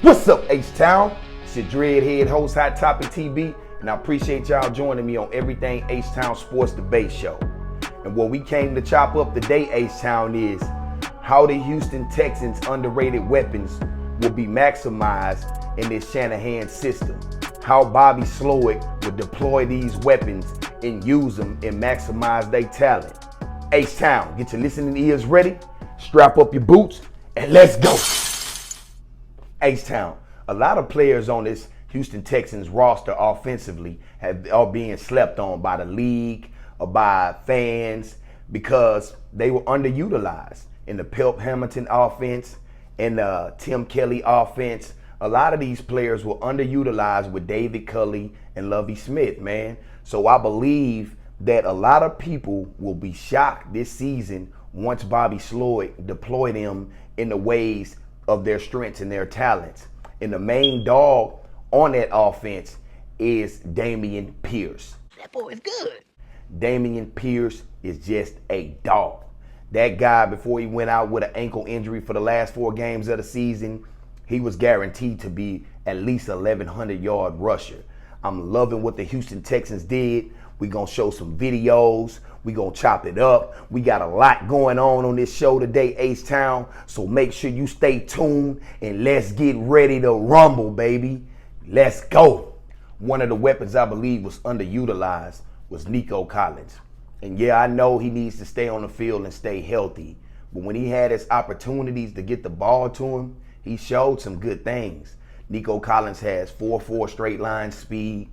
What's up, H-Town? It's your Dreadhead host, Hot Topic TV, and I appreciate y'all joining me on Everything H-Town Sports Debate Show. And what we came to chop up today, H-Town, is how the Houston Texans' underrated weapons will be maximized in this Shanahan system. How Bobby Slowick will deploy these weapons and use them and maximize their talent. H-Town, get your listening ears ready, strap up your boots, and let's go. H-Town, a lot of players on this Houston Texans roster offensively are being slept on by the league or by fans because they were underutilized in the Pelp Hamilton offense and the Tim Kelly offense. A lot of these players were underutilized with David Culley and Lovie Smith, man. So I believe that a lot of people will be shocked this season once Bobby Slowick deploy them in the ways of their strengths and their talents. And the main dog on that offense is Dameon Pierce. That boy is good. Dameon Pierce is just a dog. That guy, before he went out with an ankle injury for the last 4 games of the season, he was guaranteed to be at least 1,100-yard rusher. I'm loving what the Houston Texans did. We're going to show some videos. We're going to chop it up. We got a lot going on this show today, H-Town. So make sure you stay tuned and let's get ready to rumble, baby. Let's go. One of the weapons I believe was underutilized was Nico Collins. And yeah, I know he needs to stay on the field and stay healthy. But when he had his opportunities to get the ball to him, he showed some good things. Nico Collins has 4.4 straight line speed.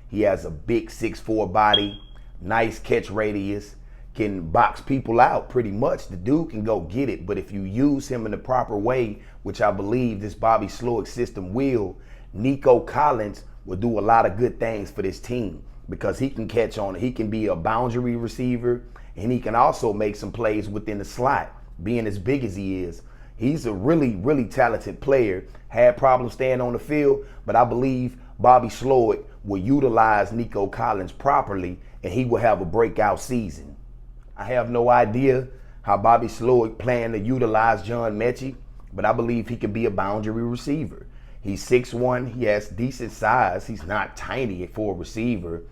He has a big 6'4" body, nice catch radius, can box people out pretty much. The dude can go get it, but if you use him in the proper way, which I believe this Bobby Slowick system will, Nico Collins will do a lot of good things for this team because he can catch on. He can be a boundary receiver, and he can also make some plays within the slot, being as big as he is. He's a really, really talented player. Had problems staying on the field, but I believe Bobby Slowick will utilize Nico Collins properly, and he will have a breakout season. I have no idea how Bobby Slowick planned to utilize John Mechie, but I believe he can be a boundary receiver. He's 6'1", he has decent size. He's not tiny for a receiver.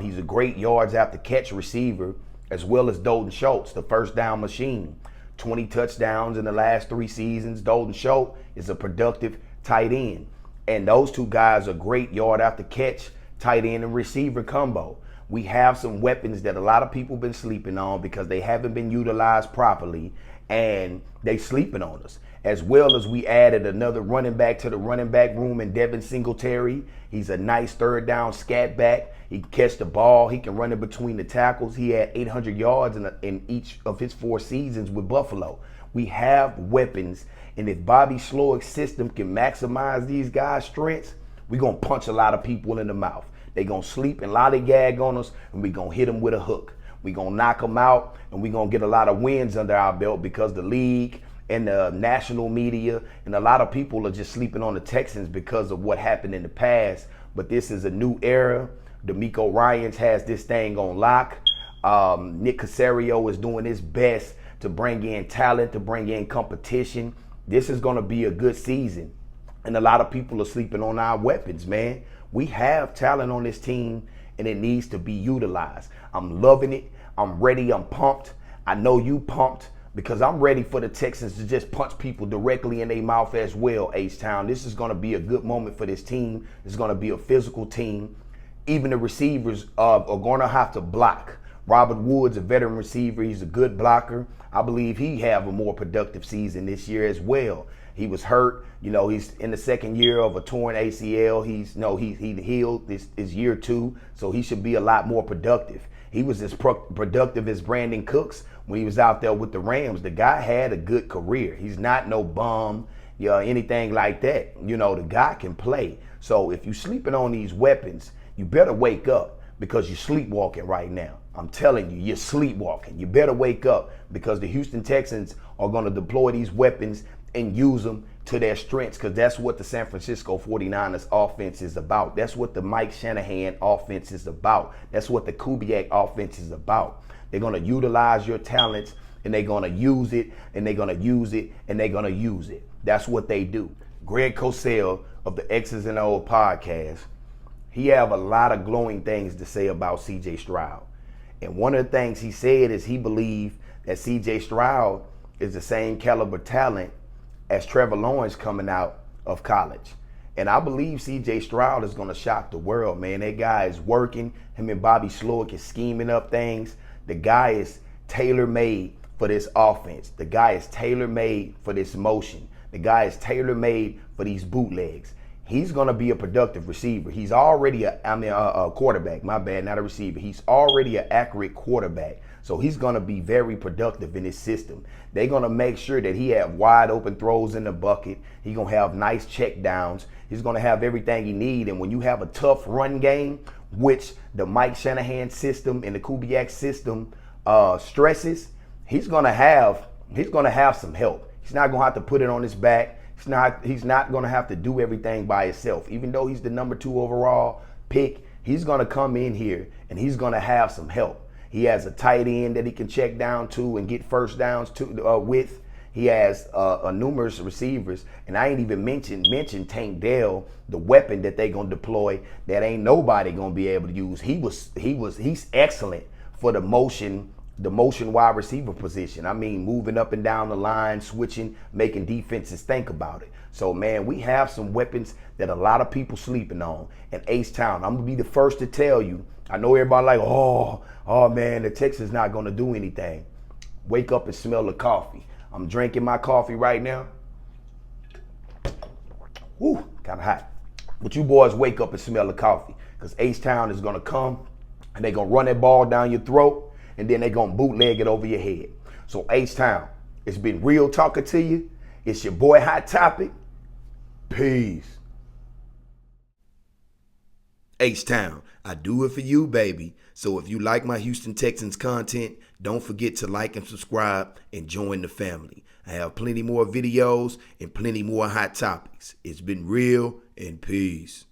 He's a great yards after catch receiver, as well as Dalton Schultz, the first down machine. 20 touchdowns in the last 3 seasons. Dalton Schultz is a productive tight end. And those two guys are great yard after catch, tight end and receiver combo. We have some weapons that a lot of people been sleeping on because they haven't been utilized properly, and they sleeping on us. As well as we added another running back to the running back room in Devin Singletary. He's a nice third down scat back. He can catch the ball. He can run in between the tackles. He had 800 yards in each of his 4 seasons with Buffalo. We have weapons, and if Bobby Slowick's system can maximize these guys' strengths, we're going to punch a lot of people in the mouth. They're going to sleep and lollygag on us, and we're going to hit them with a hook. We're going to knock them out, and we're going to get a lot of wins under our belt because the league and the national media and a lot of people are just sleeping on the Texans because of what happened in the past. But this is a new era. D'Amico Ryans has this thing on lock. Nick Caserio is doing his best to bring in talent, to bring in competition. This is going to be a good season. And a lot of people are sleeping on our weapons, man. We have talent on this team, and it needs to be utilized. I'm loving it. I'm ready. I'm pumped. I know you pumped, because I'm ready for the Texans to just punch people directly in their mouth as well, H-Town. This is going to be a good moment for this team. It's going to be a physical team. Even the receivers are going to have to block. Robert Woods, a veteran receiver, he's a good blocker. I believe he have a more productive season this year as well. He was hurt. You know, he's in the 2nd year of a torn ACL. He healed. This is year 2, so he should be a lot more productive. He was as productive as Brandon Cooks when he was out there with the Rams. The guy had a good career. He's not no bum, anything like that. The guy can play. So if you're sleeping on these weapons, you better wake up because you're sleepwalking right now. I'm telling you, you're sleepwalking. You better wake up because the Houston Texans are going to deploy these weapons and use them to their strengths, because that's what the San Francisco 49ers offense is about. That's what the Mike Shanahan offense is about. That's what the Kubiak offense is about. They're going to utilize your talents, and they're going to use it, and they're going to use it, and they're going to use it. That's what they do. Greg Cosell of the X's and O's podcast, he have a lot of glowing things to say about C.J. Stroud. And one of the things he said is he believed that C.J. Stroud is the same caliber talent as Trevor Lawrence coming out of college. And I believe C.J. Stroud is going to shock the world, man. That guy is working. Him and Bobby Slowick is scheming up things. The guy is tailor-made for this offense. The guy is tailor-made for this motion. The guy is tailor-made for these bootlegs. He's going to be a productive receiver. He's already a quarterback. My bad, not a receiver. He's already an accurate quarterback. So he's going to be very productive in his system. They're going to make sure that he have wide open throws in the bucket. He's going to have nice check downs. He's going to have everything he needs. And when you have a tough run game, which the Mike Shanahan system and the Kubiak system stresses, he's going to have some help. He's not going to have to put it on his back. He's not going to have to do everything by himself. Even though he's the number 2 overall pick, he's going to come in here and he's going to have some help. He has a tight end that he can check down to and get first downs with. He has numerous receivers, and I ain't even mentioned Tank Dell, the weapon that they gonna deploy that ain't nobody gonna be able to use. He's excellent for the motion wide receiver position. I mean, moving up and down the line, switching, making defenses think about it. So, man, we have some weapons that a lot of people sleeping on. And H-Town, I'm going to be the first to tell you, I know everybody like, oh, man, the Texans not going to do anything. Wake up and smell the coffee. I'm drinking my coffee right now. Woo, kind of hot. But you boys wake up and smell the coffee, because H-Town is going to come and they're going to run that ball down your throat, and then they're going to bootleg it over your head. So H-Town, it's been real talking to you. It's your boy Hot Topic. Peace. H-Town, I do it for you, baby. So if you like my Houston Texans content, don't forget to like and subscribe and join the family. I have plenty more videos and plenty more hot topics. It's been real, and peace.